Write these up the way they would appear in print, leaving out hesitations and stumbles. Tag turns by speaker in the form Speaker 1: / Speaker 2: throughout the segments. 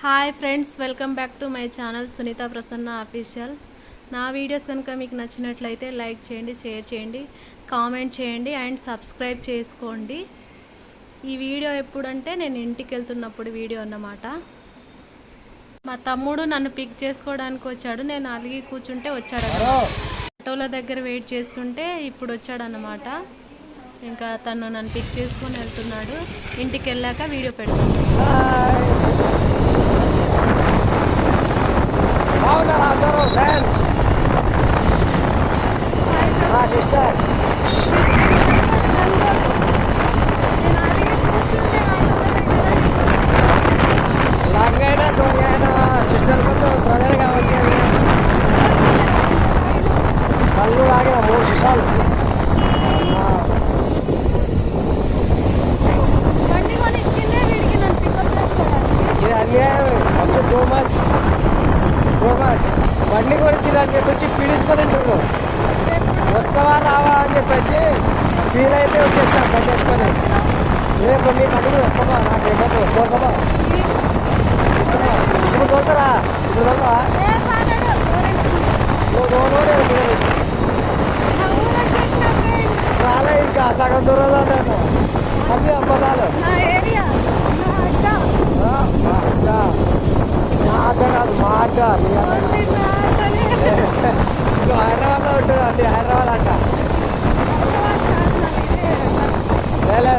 Speaker 1: Hi friends, welcome back to my channel Sunitha Prasanna official. నా videos కనుక మీకు నచ్చినట్లయితే లైక్ చేయండి, షేర్ చేయండి, కామెంట్ చేయండి అండ్ సబ్స్క్రైబ్ చేసుకోండి. ఈ వీడియో ఎప్పుడంటే నేను ఇంటికి వెళ్తున్నప్పుడు వీడియో అన్నమాట. మా తమ్ముడు నన్ను పిక్ చేసుకోవడానికి వచ్చాడు. నేను అలిగి కూర్చుంటే వచ్చాడు. ఆటోల దగ్గర వెయిట్ చేస్తుంటే ఇప్పుడు వచ్చాడన్నమాట. ఇంకా తను నన్ను పిక్ చేసుకొని వెళ్తున్నాడు. ఇంటికి వెళ్ళాక వీడియో పెడతాను.
Speaker 2: అందరూ ఫ్రెండ్స్, మా సిస్టర్ లాంగైనా దొంగైనా సిస్టర్ కొంచెం త్వరగా వచ్చేది. కళ్ళు తాగిన 3 నిమిషాలు. ఇది అన్యాయం, ఫస్ట్ టూ మచ్. బండి గురించి అని చెప్పేసి పీడించుకొని ఉంటున్నాను. వస్తావా రావా అని చెప్పేసి ఫీల్ అయితే వచ్చేసినా బండి వేసుకొని. రేపు నీ బండి వేసుకోమా, నాకు ఇవ్వదు, తోలుకోమా, తీసుకోమా. ఇప్పుడు తోలుతారా? ఇప్పుడు తోలుతావా? నువ్వు తోలు, రాలే ఇంకా సగం దూరంలో నేను. అన్ని అబద్ధాలు. మా అడ్డ నువ్వు హైదరాబాద్లో ఉంటుంది. అది హైదరాబాద్ అంట. లేలే,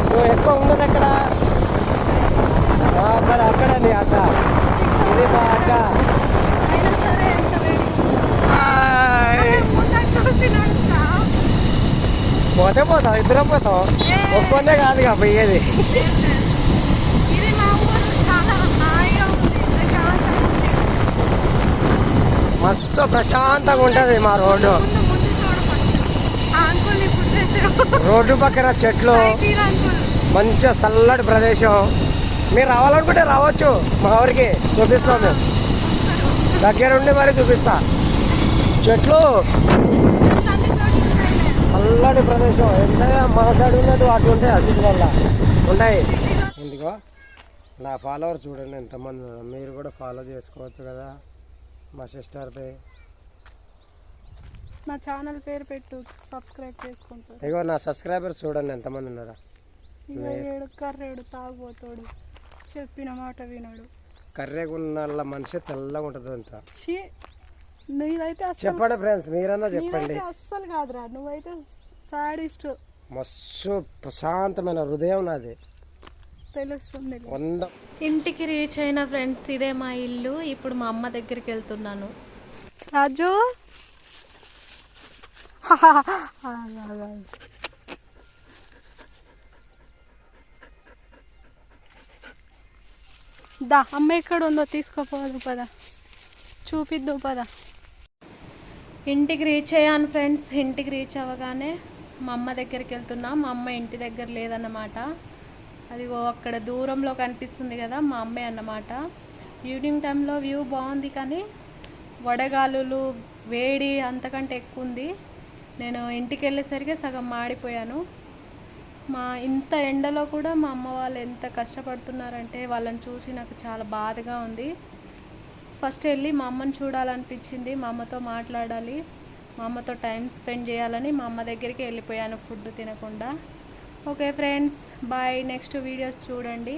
Speaker 2: నువ్వు ఎక్కువ ఉన్నది ఎక్కడ? మరి అక్కడ నీ అడ్డ, ఇది మా అడ్డ. పోతే పోతాం, ఇద్దరం పోతాం. ఒక్కొందే కాదుగా పోయేది. మస్తు ప్రశాంతంగా ఉంటుంది మా రోడ్డు. రోడ్డు పక్కన చెట్లు, మంచిగా చల్లటి ప్రదేశం. మీరు రావాలనుకుంటే రావచ్చు. మా ఊరికి చూపిస్తాం మేము, దగ్గరుండి మరి చూపిస్తా. చెట్లు, చల్లటి ప్రదేశం. ఎంతగా మన సైడ్ ఉన్నట్టు అటు ఉంటాయి, అటు వల్ల ఉంటాయి. ఎందుకో నా ఫాలోవర్ చూడండి ఎంతమంది. మీరు కూడా ఫాలో చేసుకోవచ్చు కదా మా సిస్టర్ది.
Speaker 1: నా ఛానల్ పేరు పెట్టు, సబ్స్క్రైబ్ చేసుకుంటారు.
Speaker 2: ఇగో నా సబ్స్క్రైబర్స్ చూడండి ఎంతమంది ఉన్నారా.
Speaker 1: కర్రేడు తాగుబోతాడు, చెప్పిన మాట వినడు.
Speaker 2: కర్రేగా ఉన్న మనిషి తెల్లగా ఉంటుంది అంతా.
Speaker 1: నువ్వైతే
Speaker 2: చెప్పండి ఫ్రెండ్స్, మీరన్నా చెప్పండి.
Speaker 1: అస్సలు కాదురా, నువ్వైతే సాడిస్ట్.
Speaker 2: మస్తు ప్రశాంతమైన హృదయం నాది,
Speaker 1: తెలుస్తుంది.
Speaker 3: ఇంటికి రీచ్ అయిన ఫ్రెండ్స్, ఇదే మా ఇల్లు. ఇప్పుడు మా అమ్మ దగ్గరికి వెళ్తున్నాను.
Speaker 1: రాజు దా, అమ్మ ఎక్కడ ఉందో తీసుకోపోదు పద, చూపిద్దు పద.
Speaker 3: ఇంటికి రీచ్ అయ్యాను ఫ్రెండ్స్. ఇంటికి రీచ్ అవ్వగానే మా అమ్మ దగ్గరికి వెళ్తున్నా. మా అమ్మ ఇంటి దగ్గర లేదన్నమాట. అదిగో అక్కడ దూరంలో కనిపిస్తుంది కదా, మా అమ్మే అన్నమాట. ఈవినింగ్ టైంలో వ్యూ బాగుంది, కానీ వడగాలులు, వేడి అంతకంటే ఎక్కువ ఉంది. నేను ఇంటికి వెళ్ళేసరికి సగం మాడిపోయాను. ఇంత ఎండలో కూడా మా అమ్మ వాళ్ళు ఎంత కష్టపడుతున్నారంటే వాళ్ళని చూసి నాకు చాలా బాధగా ఉంది. ఫస్ట్ వెళ్ళి మా అమ్మని చూడాలనిపించింది, మా అమ్మతో మాట్లాడాలి, మా అమ్మతో టైం స్పెండ్ చేయాలని మా అమ్మ దగ్గరికి వెళ్ళిపోయాను ఫుడ్ తినకుండా. Okay friends, bye. Next videos చూడండి.